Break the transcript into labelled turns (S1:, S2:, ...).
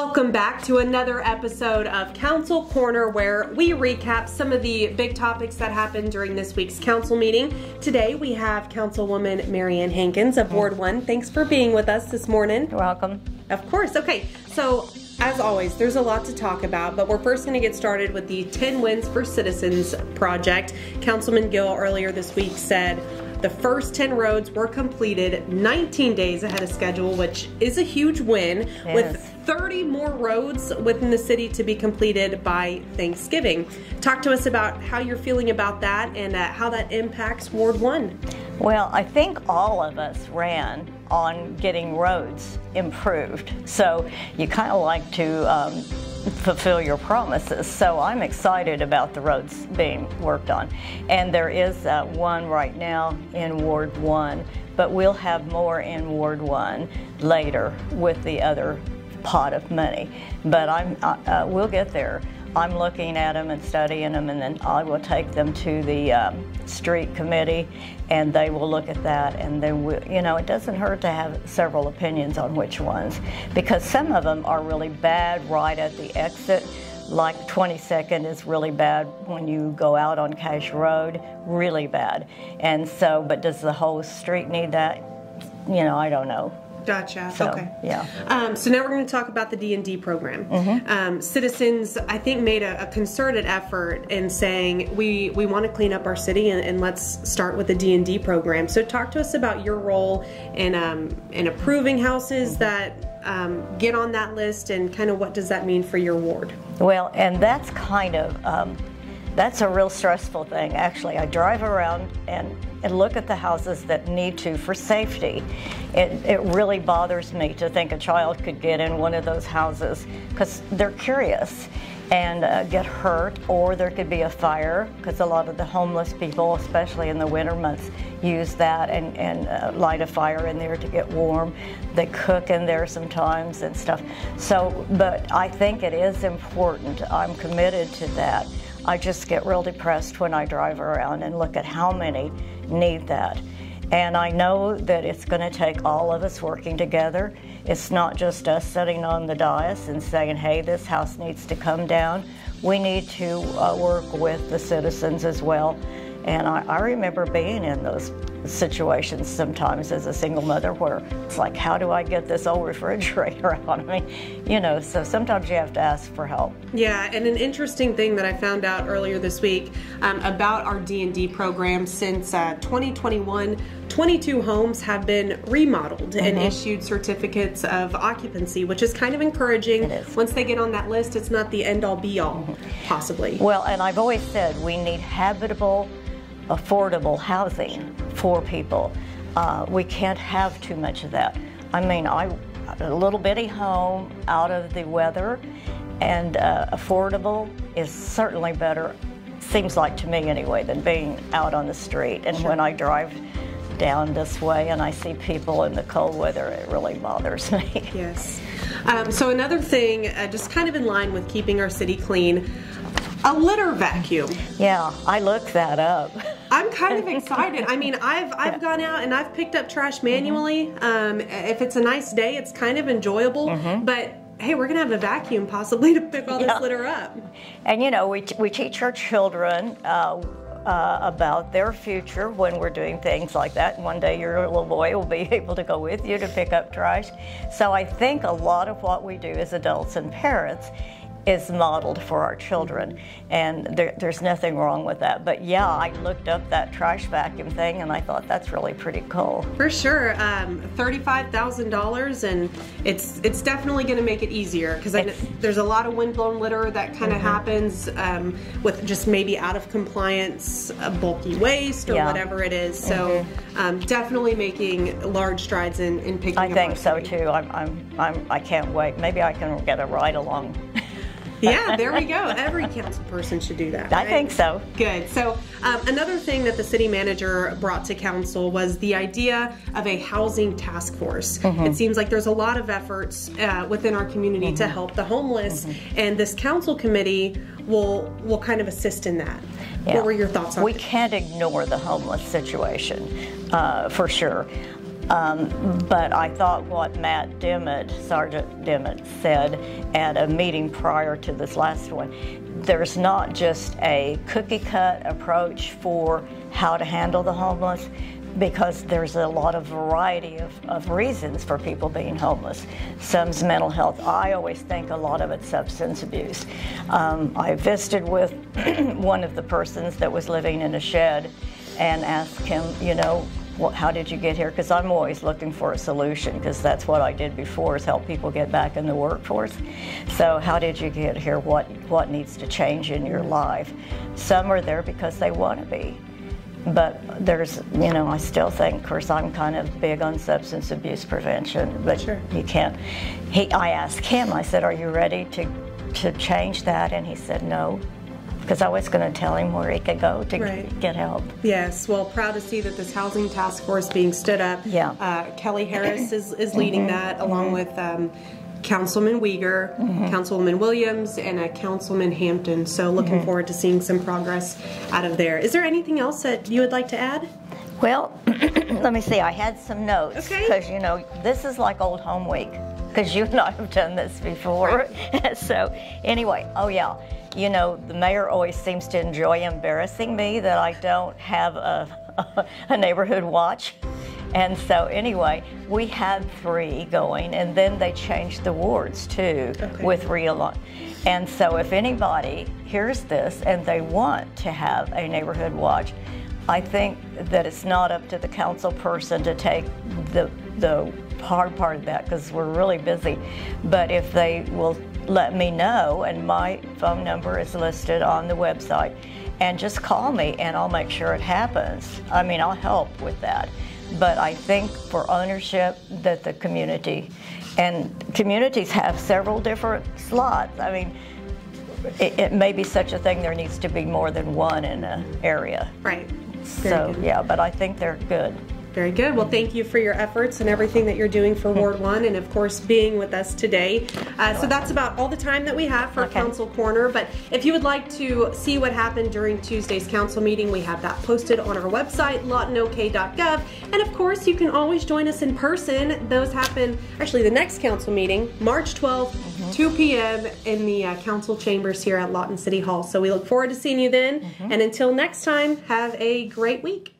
S1: Welcome back to another episode of Council Corner, where we recap some of the big topics that happened during this week's council meeting. Today we have Councilwoman Mary Ann Hankins of Ward 1. Thanks for being with us this morning.
S2: You're welcome.
S1: Of course. Okay, so as always, there's a lot to talk about, but we're first going to get started with the 10 Wins for Citizens project. Councilman Gill earlier this week said the first 10 roads were completed 19 days ahead of schedule, which is a huge win, with 30 more roads within the city to be completed by Thanksgiving. Talk to us about how you're feeling about that and how that impacts Ward 1.
S2: Well, I think all of us ran on getting roads improved. So you kind of like to fulfill your promises. So I'm excited about the roads being worked on. And there is one right now in Ward 1, but we'll have more in Ward 1 later with the other pot of money. But we'll get there. I'm looking at them and studying them, and then I will take them to the street committee, and they will look at that, and then it doesn't hurt to have several opinions on which ones, because some of them are really bad right at the exit. Like 22nd is really bad when you go out on Cache Road, really bad. And so, but does the whole street need that? I don't know.
S1: Gotcha.
S2: So,
S1: okay.
S2: Yeah.
S1: So now we're going to talk about the D&D program. Citizens, I think, made a concerted effort in saying we want to clean up our city and let's start with the D&D program. So talk to us about your role in approving houses that get on that list, and kind of what does that mean for your ward?
S2: Well, and that's kind of that's a real stressful thing. Actually, I drive around and look at the houses that need to for safety. It really bothers me to think a child could get in one of those houses because they're curious and get hurt, or there could be a fire, because a lot of the homeless people, especially in the winter months, use that and light a fire in there to get warm. They cook in there sometimes and stuff. So, but I think it is important. I'm committed to that. I just get real depressed when I drive around and look at how many need that. And I know that it's going to take all of us working together. It's not just us sitting on the dais and saying, hey, this house needs to come down. We need to work with the citizens as well. And I remember being in those situations sometimes as a single mother where it's like, how do I get this old refrigerator out? I mean, so sometimes you have to ask for help.
S1: Yeah, and an interesting thing that I found out earlier this week about our D&D program, since 2021, 22 homes have been remodeled and issued certificates of occupancy, which is kind of encouraging.
S2: It is. Once
S1: they get on that list, it's not the end-all be-all, possibly.
S2: Well, and I've always said we need habitable, affordable housing for people. We can't have too much of that. I mean, a little bitty home out of the weather and affordable is certainly better, seems like to me anyway, than being out on the street. And when I drive down this way and I see people in the cold weather, it really bothers me.
S1: Yes. So another thing, just kind of in line with keeping our city clean, a litter vacuum.
S2: Yeah, I looked that up.
S1: I'm kind of excited. I mean, I've gone out and I've picked up trash manually. If it's a nice day, it's kind of enjoyable. But hey, we're going to have a vacuum possibly to pick all this litter up. And
S2: we teach our children about their future when we're doing things like that. And one day your little boy will be able to go with you to pick up trash. So I think a lot of what we do as adults and parents is modeled for our children, and there's nothing wrong with that. But yeah, I looked up that trash vacuum thing and I thought that's really pretty cool.
S1: For sure. $35,000, and it's definitely going to make it easier, because there's a lot of windblown litter that kind of happens with just maybe out of compliance bulky waste or whatever it is. So definitely making large strides in picking up.
S2: I think so too. I can't wait. Maybe I can get a ride along.
S1: Yeah, there we go. Every council person should do that. Right?
S2: I think so.
S1: Good. So another thing that the city manager brought to council was the idea of a housing task force. It seems like there's a lot of efforts within our community to help the homeless, and this council committee will kind of assist in that. Yeah. What were your thoughts on
S2: We
S1: that?
S2: can't ignore the homeless situation, for sure. But I thought what Matt Dimmitt, Sergeant Dimmitt, said at a meeting prior to this last one, there's not just a cookie-cut approach for how to handle the homeless, because there's a lot of variety of reasons for people being homeless. Some's mental health. I always think a lot of it's substance abuse. I visited with one of the persons that was living in a shed and asked him, you know, how did you get here? Because I'm always looking for a solution, because that's what I did before, is help people get back in the workforce. So how did you get here? What needs to change in your life? Some are there because they want to be. But there's, you know, I still think, of course, I'm kind of big on substance abuse prevention, but
S1: sure.
S2: You can't. I asked him, I said, are you ready to change that? And he said no, because I was going to tell him where he could go to get help.
S1: Yes, well, proud to see that this housing task force being stood up.
S2: Yeah.
S1: Kelly Harris is leading that, along with Councilman Uyghur, Councilwoman Williams, and Councilman Hampton. So looking forward to seeing some progress out of there. Is there anything else that you would like to add?
S2: Well, let me see. I had some notes, because, you know, this is like old home week, because you and I have done this before. Right. So anyway, oh yeah, you know, the mayor always seems to enjoy embarrassing me that I don't have a neighborhood watch. And so anyway, we had 3 going, and then they changed the wards too with real. And so if anybody hears this and they want to have a neighborhood watch, I think that it's not up to the council person to take the hard part of that, because we're really busy. But if they will let me know, and my phone number is listed on the website, and just call me and I'll make sure it happens. I mean, I'll help with that. But I think for ownership, that the community, and communities have several different slots. I mean, it may be such a thing, there needs to be more than one in an area.
S1: Right.
S2: So, yeah, but I think they're good.
S1: Very good. Well, thank you for your efforts and everything that you're doing for Ward 1, and of course being with us today. So that's about all the time that we have for Council Corner. But if you would like to see what happened during Tuesday's council meeting, we have that posted on our website, lawtonok.gov. And of course, you can always join us in person. Those happen, actually the next council meeting, March 12th, 2 p.m. in the council chambers here at Lawton City Hall. So we look forward to seeing you then. And until next time, have a great week.